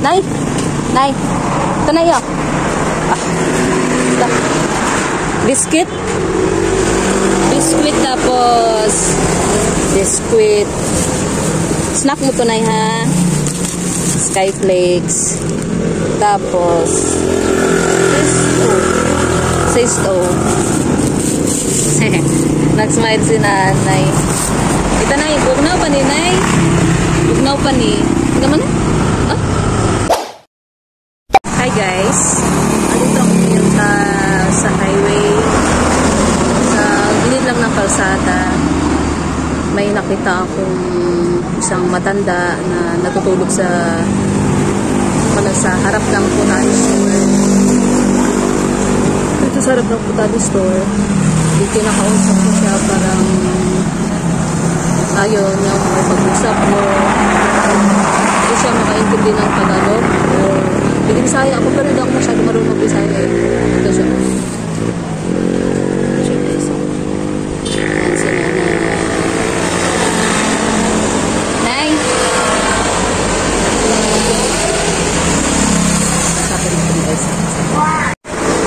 Nay! Nay! Ito na yun. Biscuit. Biscuit tapos biscuit. Snack mo to na ha. Skyflakes. Tapos Sisto. Nag-smile si nanay. Ito na yung bugnaw pa ni nay. Bugnaw pa ni. Tingnan mo na. Ah? Hi guys. Andito ako ngayon sa highway. Sa gilid lang ng kalsada. May nakita akong isang matanda na natutulog sa harap ng Putani store. Dito sa harap ng Putani store, dito nakausap ko siya, parang ayaw niya pag-usap mo. Hindi siya makaintindi ng Tagalog. Hindi Bisaya ako, pero hindi ako masyado marunong mag-Bisaya eh. Ito siya.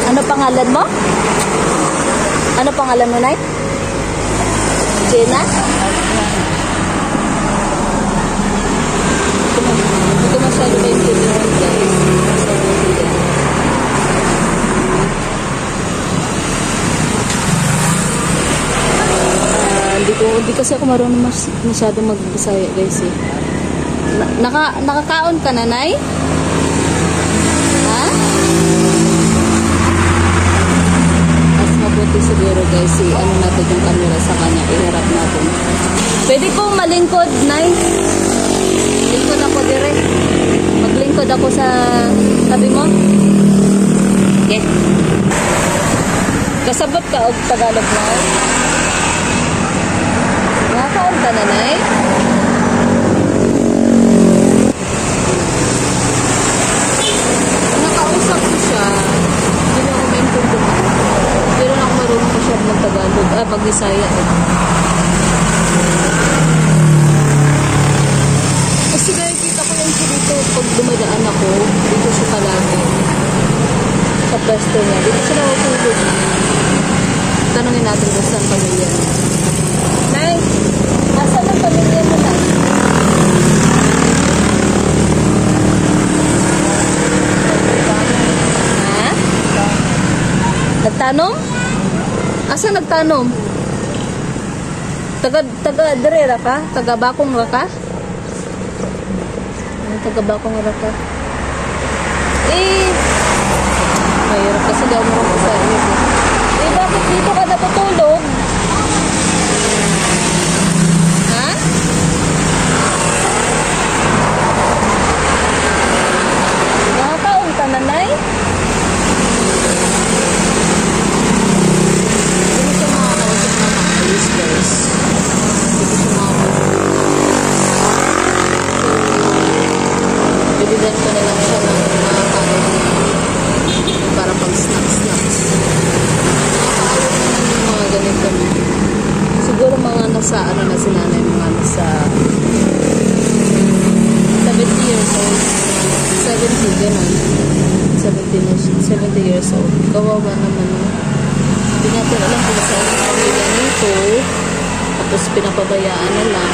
Ano pangalan mo? Ano pangalan mo, Nay? Jenna? Ito masyado ba yung kailangan, guys? Hindi kasi ako marunong masyado mag-Bisaya, guys eh. Nakakaon ka na, Nay? Ha? Mabuti siguro guys, ano natin yung camera sa kanya, iharap natin. Pwede kong malingkod, Nay. Lingkod ako dire. Maglingkod ako sa tabi mo. Okay. Kasabot ka og Tagalog mo. Nakakaon ka na, Nay? Nakausap ko siya. Hindi na ako maintindihan. Pero na ako marunong masyado ng Tagalog. Pag-Bisaya eh. Kasi kaya kita ko yan siya dito pag dumadaan ako. Dito siya palagi. Sa pwesto niya. Dito siya nakutulog. Tanungin natin kung saan pamilya. Nay! Nasaan ang pamilya mo, Nay? Ha? Nagtanom? Asa nagtanom? Taga Derera ka? Taga Bakong ra ka? Taga Bakong ra ka? Mahirap kasi daw mo rin sa iyo. Bakit dito ka natutulog? Ha? Nakakaon ka na, Nay? Guys. Bibilan ko na lang siya ng mga kain para pang snacks. Mga ganito na. Siguro mga nasa ano na si nanay, mga nasa 70 years old. 70, gano'n. 70 years old. Kawawa naman. Hindi natin alam kung saan yung pamilya nito. Tapos pinapabayaan na lang.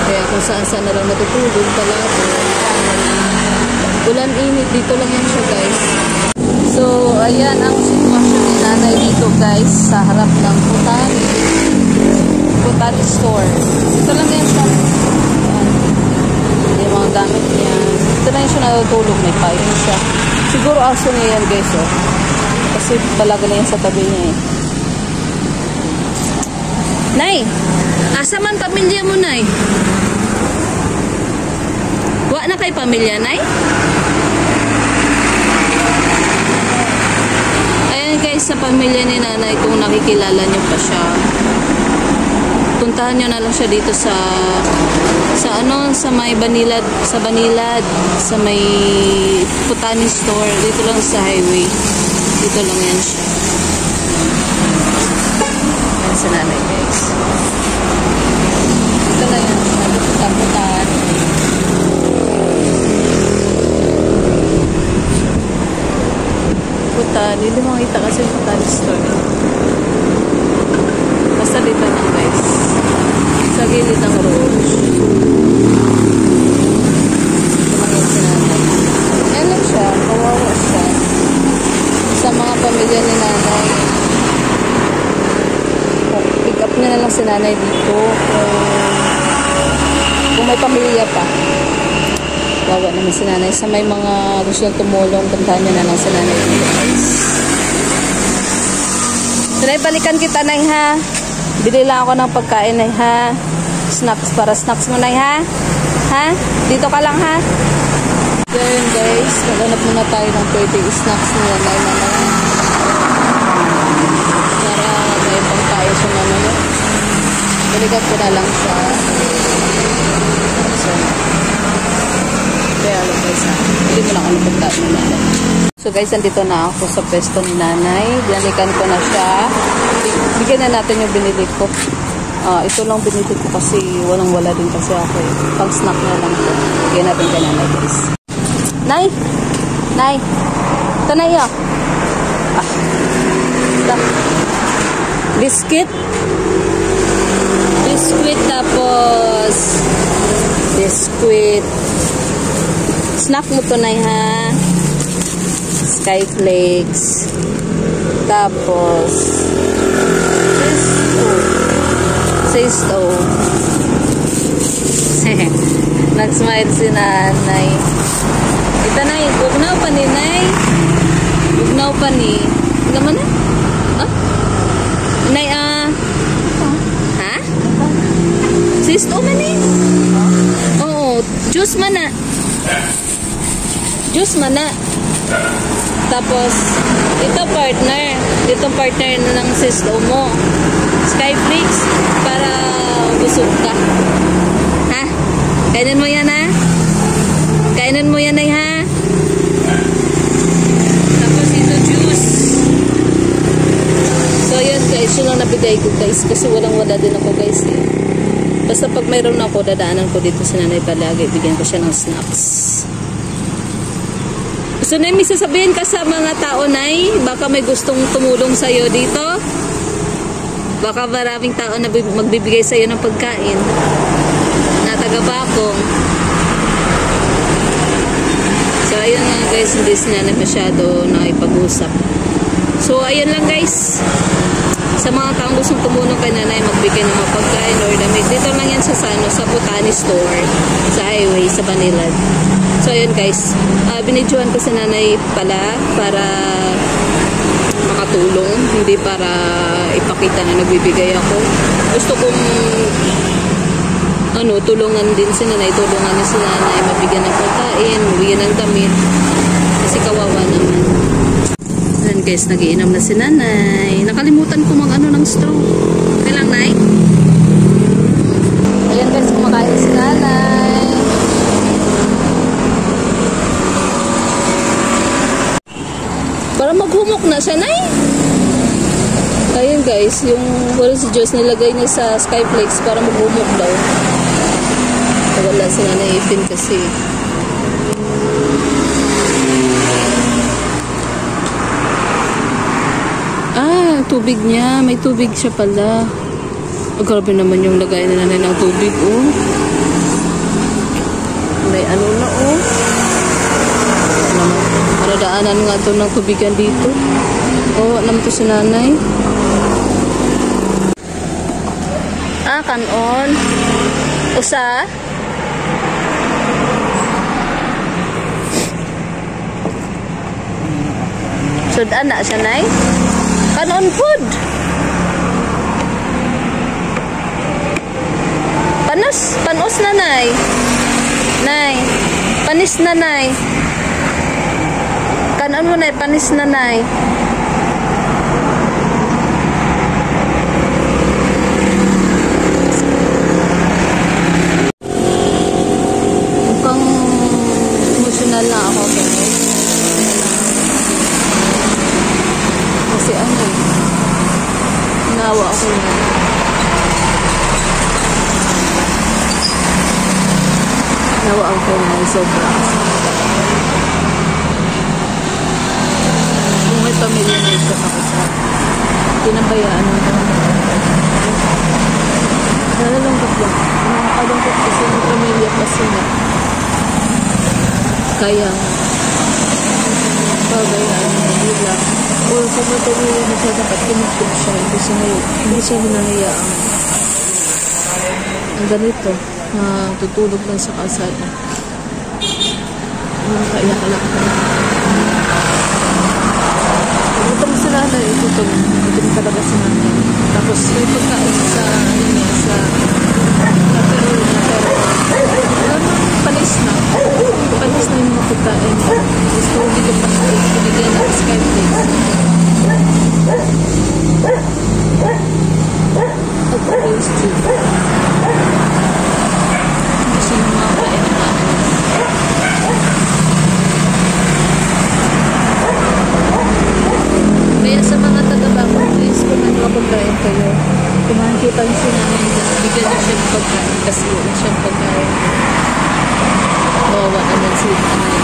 Kaya kung saan na lang natutulog palagi. Ulan init. Dito lang yan siya, guys. So, ayan ang sitwasyon ni nanay dito, guys. Sa harap ng Putani store. Dito lang yan siya. Yung mga gamit niya. Dito lang yan siya natutulog. May payo siya. Siguro aso niya yan, guys, oh. Kasi talaga na yan sa tabi niya eh. Nay! Asa man pamilya mo, Nay? Wa na kay pamilya, Nay? Ayan guys, sa pamilya ni nanay, kung nakikilala niyo pa siya, puntahan niyo na lang siya dito sa may Banilad, sa may Putani store, dito lang sa highway. Dito lang yan siya. Ayan si nanay, guys. Dito lang yan siya. Dito sa Putani. yan. Hindi makita kasi sa toy store. Basta dito lang guys. Sa gilid ng road. Ayan lang siya. Kawawa siya. Sa mga pamilya ni nanay. Pick up niya na lang si nanay dito. Kung may pamilya pa. Wawa naman si nanay. Sa may mga gusto tumulong, puntahan niya na lang si nanay dito guys. Tunay, balikan kita nay ha. Bili lang ako ng pagkain nay ha. Snacks para snacks mo nay ha. Ha? Dito ka lang ha. Then guys, maghanap muna tayo ng pwede snacks nila nay mamaya. Para may pangkain siya mamaya. Balikan ko na lang siya. So, kaya alam guys ha. Hindi mo lang ano pagkain ni nanay. So guys, andito na ako sa pwesto ni nanay. Binalikan ko na siya. Bigyan na natin yung binili ko. Ito lang binili ko kasi walang-wala din kasi ako eh. Pang snack na lang ko. Bigyan natin kay nanay guys. Nay! Nay! Ito na iyo. Biscuit. Biscuit tapos biscuit. Snack mo to nay ha. Skyflakes. Tapos Sisto. Nag-smile si nanay. Ito na yung bugnaw pa ni nay. Bugnaw pa ni. Naman na? Ah? Nay, ha? Sisto man eh. Oo. Juice man na. Juice man na. Tapos, ito partner. Itong partner ng sisto mo. Skyflakes para busog ka. Ha? Kainin mo yan ha? Kainin mo yan ay ha? Tapos ito juice. So yun guys, yun lang nabigay ko guys. Kasi walang-wala din ako guys eh. Basta pag mayroon ako, dadaanan ko dito sa nanay palagi. Bigyan ko siya ng snacks. So, Nay, may sasabihin ka sa mga tao, Nay? Baka may gustong tumulong sa'yo dito? Baka maraming tao na magbibigay sa'yo ng pagkain na taga-bakong. So, ayun nga guys, hindi sila na masyado nakipag-usap. So, ayun lang guys. Sa mga taong gustong tumulong kay nanay, magbigay ng mga pagkain or damit. Dito lang yan sa Botani Store, sa highway, sa Banilad. So, ayun guys. Binidyohan ko sa nanay pala para makatulong. Hindi para ipakita na nagbibigay ako. Gusto kong tulungan din si nanay. Tulungan niya si nanay. Mabigyan ng pagkain, mabigyan ng damit. Kasi kawawa naman. Ayan guys, nagiinom na si nanay. Nakalimutan ko ng straw. Okay lang, Nay? Ayan guys, kumakain si nanay. Para maghumok na siya, Nay. Ayun guys, yung walang si Diyos nilagay niya sa Skyflakes para maghumok daw. Wala si nanay ipin kasi. Tubig niya. May tubig siya pala. Grabe naman yung lagay na nanay ng tubig, oh. May na, oh. Para daanan nga ito ng tubigan dito. Oh, alam to si nanay. Kanon. Usa. Sudan na siya, Nay. Kanon food. Panos na, Nay. Nay. Panis na, Nay. Kanon mo, Nay. Panis na, Nay. Mukhang emotional na ako, guys. Kasi nawa ako niya. Nawa ako niya. Sobra. Kung may pamilya na siya kakusap. Tinabayaan mo ito. Nalalungkot lang. Nakakalungkot kasi ng pamilya kasi na. Kaya pabayaan mo bilang. O kung may pamilya na siya, dapat kinukog siya. Hindi siya hinahayaan. Ang ganito, tutulog lang sa kalsada. Nakaiyak-alak ka na. Gutom si nanay, gutom talaga si nanay. Tapos may pagkain sa panis na yung mga pagkain. Gusto hindi ko pa binigyan ng Skyflakes. At Prince Jude. Gusto yung mga kain na kaya sa mga taga-bakong, please, kung may mga pagkain kayo, kung makikita nyo si namin, bigyan nyo siya ng pagkain kasi wala siyang pagkain. Bawa naman si nanay.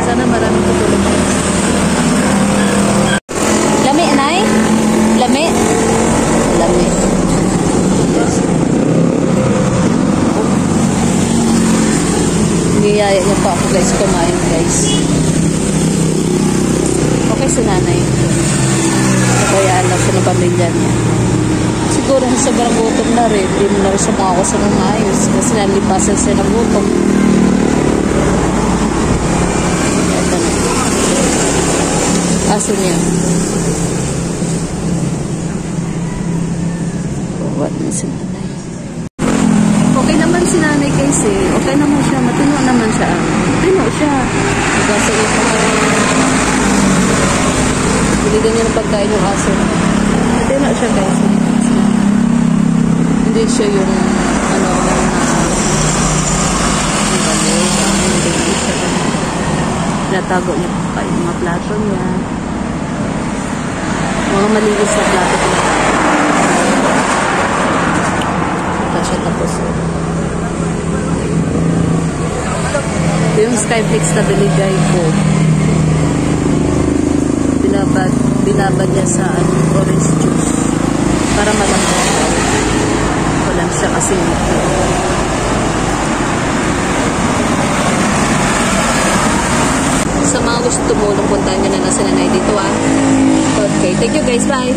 Sana maraming tutulong kayo. Lami, anay? Lami? Lami. Niyaya niya pa ako guys kumain guys. Okay si nanay. Nabayaan lang siya ng pamilya niya. Siguro sa sobrang gutom na rin. Hindi mo na rin siya makakasa ng maayos. Kasi nalipasan siya ng gutom. Aso niya. What na si nanay. Okay naman si nanay kasi. Okay naman siya. Matino naman siya. Matino siya. Nagasa niya pa kami. Binigyan niya ng pagkain yung aso. Matino siya guys. Hindi siya yung hindi siya. Pinatago niya pa yung mga plato niya. Mga malinis na plato pinatago. Siya tapos ito yung Skyflakes na binigay ko, binabad niya sa orange juice para malambot wala siya kasi sa mga gusto tumulong puntahan nyo na nasa nanay dito okay, thank you guys, bye.